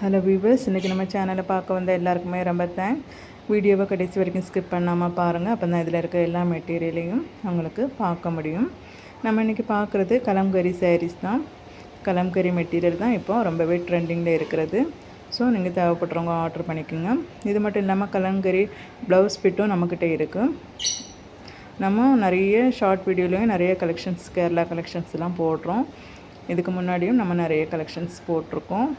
Hello viewers, இன்றைக்கி நம்ம சேனலை பார்க்க வந்த எல்லாருக்குமே ரொம்ப தேங்க்ஸ். வீடியோவை கடைசி வரைக்கும் ஸ்கிப் பண்ணாமல் பாருங்கள். அப்போ தான் இதில் இருக்க எல்லா மெட்டீரியலையும் உங்களுக்கு பார்க்க முடியும். நம்ம இன்றைக்கி பார்க்குறது கலம்கரி சாரீஸ் தான். கலம்கரி மெட்டீரியல் தான் இப்போ ரொம்பவே ட்ரெண்டிங்கில் இருக்கிறது. ஸோ நீங்கள் தேவைப்படுறவங்க ஆர்டர் பண்ணிக்கோங்க. இது மட்டும் இல்லாமல் கலம்கரி ப்ளவுஸ் பிட்டும் நம்மக்கிட்ட இருக்குது. நம்ம நிறைய ஷார்ட் வீடியோலையும் நிறைய கலெக்ஷன்ஸ், கேரளா கலெக்ஷன்ஸ்லாம் போடுறோம். இதுக்கு முன்னாடியும் நம்ம நிறைய கலெக்ஷன்ஸ் போட்டிருக்கோம்.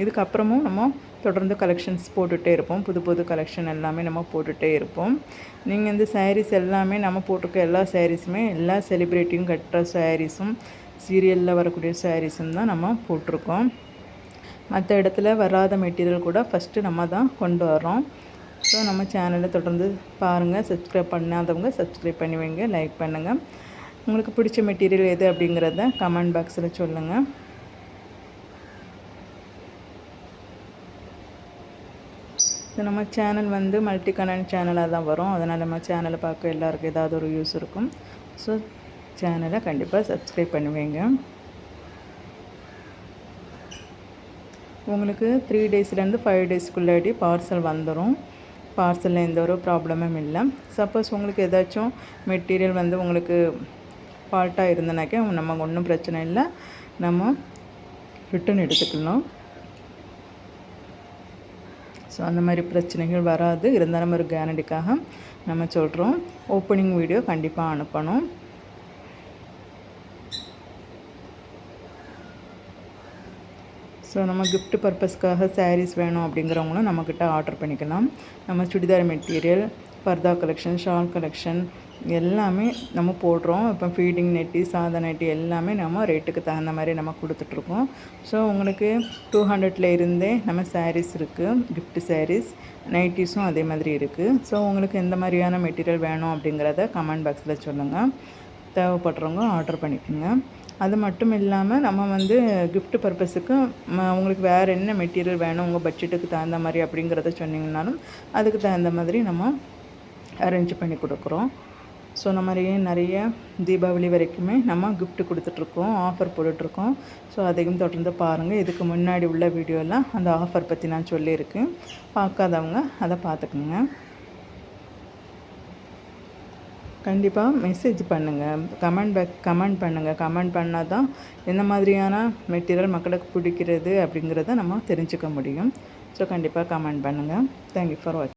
இதுக்கப்புறமும் நம்ம தொடர்ந்து கலெக்ஷன்ஸ் போட்டுகிட்டே இருப்போம். புது புது கலெக்ஷன் எல்லாமே நம்ம போட்டுகிட்டே இருப்போம். நீங்கள் இந்த சாரீஸ் எல்லாமே நம்ம போட்டிருக்க எல்லா சாரீஸுமே எல்லா செலிப்ரிட்டியும் கட்டுற சாரீஸும் சீரியலில் வரக்கூடிய சாரீஸும் தான் நம்ம போட்டிருக்கோம். மற்ற இடத்துல வராத மெட்டீரியல் கூட ஃபஸ்ட்டு நம்ம தான் கொண்டு வரோம். ஸோ நம்ம சேனலை தொடர்ந்து பாருங்கள். சப்ஸ்கிரைப் பண்ணாதவங்க சப்ஸ்கிரைப் பண்ணி வைங்க, லைக் பண்ணுங்கள். உங்களுக்கு பிடிச்ச மெட்டீரியல் எது அப்படிங்கிறத கமெண்ட் பாக்ஸில் சொல்லுங்கள். ஸோ நம்ம சேனல் வந்து மல்டி கனெக்ட் சேனலாக தான் வரும். அதனால் நம்ம சேனலை பார்க்க எல்லாருக்கும் ஏதாவது ஒரு யூஸ் இருக்கும். ஸோ சேனலை கண்டிப்பாக சப்ஸ்கிரைப் பண்ணுவீங்க. உங்களுக்கு 3 டேஸ்லேருந்து 5 டேஸ்க்குள்ளாடி பார்சல் வந்துடும். பார்சலில் எந்த ஒரு ப்ராப்ளமும் இல்லை. சப்போஸ் உங்களுக்கு ஏதாச்சும் மெட்டீரியல் வந்து உங்களுக்கு ஃபால்ட்டாக இருந்தனாக்கா நம்ம ஒன்றும் பிரச்சனை இல்லை, நம்ம ரிட்டன் எடுத்துக்கலாம். ஸோ அந்த மாதிரி பிரச்சனைகள் வராது. இருந்தாலும் ஒரு கேரண்டிக்காக நம்ம சொல்கிறோம். ஓப்பனிங் வீடியோ கண்டிப்பாக அனுப்பணும். ஸோ நம்ம கிஃப்ட் பர்பஸ்க்காக சாரீஸ் வேணும் அப்படிங்கிறவங்களும் நம்மக்கிட்ட ஆர்டர் பண்ணிக்கலாம். நம்ம சுடிதார் மெட்டீரியல், பர்தா கலெக்ஷன், ஷால் கலெக்ஷன் எல்லாமே நம்ம போடுறோம். இப்போ ஃபீடிங் நெட்டி, சாதா நெட்டி எல்லாமே நம்ம ரேட்டுக்கு தகுந்த மாதிரி நம்ம கொடுத்துட்ருக்கோம். ஸோ உங்களுக்கு 200 இருந்தே நம்ம சாரீஸ் இருக்குது, கிஃப்ட் சாரீஸ், நைட்டிஸும் அதே மாதிரி இருக்குது. ஸோ உங்களுக்கு எந்த மாதிரியான மெட்டீரியல் வேணும் அப்படிங்கிறத கமெண்ட் பாக்ஸில் சொல்லுங்கள். தேவைப்படுறவங்க ஆர்டர் பண்ணிக்கோங்க. அது மட்டும் இல்லாமல் நம்ம வந்து கிஃப்ட் பர்பஸுக்கு உங்களுக்கு வேறு என்ன மெட்டீரியல் வேணும் உங்கள் பட்ஜெட்டுக்கு தகுந்த மாதிரி அப்படிங்கிறத சொன்னிங்கனாலும் அதுக்கு தகுந்த மாதிரி நம்ம அரேஞ்ச் பண்ணி கொடுக்குறோம். ஸோ நம்ம நிறைய தீபாவளி வரைக்குமே நம்ம கிஃப்ட் கொடுத்துட்ருக்கோம், ஆஃபர் போட்டுட்ருக்கோம். ஸோ அதையும் தொடர்ந்து பாருங்கள். இதுக்கு முன்னாடி உள்ள வீடியோலாம் அந்த ஆஃபர் பற்றி நான் சொல்லியிருக்கேன். பார்க்காதவங்க அதை பார்த்துக்குங்க. கண்டிப்பாக மெசேஜ் பண்ணுங்கள், கமெண்ட் பண்ணுங்கள். கமெண்ட் பண்ணால் தான் எந்த மாதிரியான மெட்டீரியல் மக்களுக்கு பிடிக்கிறது அப்படிங்கிறத நம்ம தெரிஞ்சுக்க முடியும். ஸோ கண்டிப்பாக கமெண்ட் பண்ணுங்கள். தேங்க்யூ ஃபார் வாட்சிங்.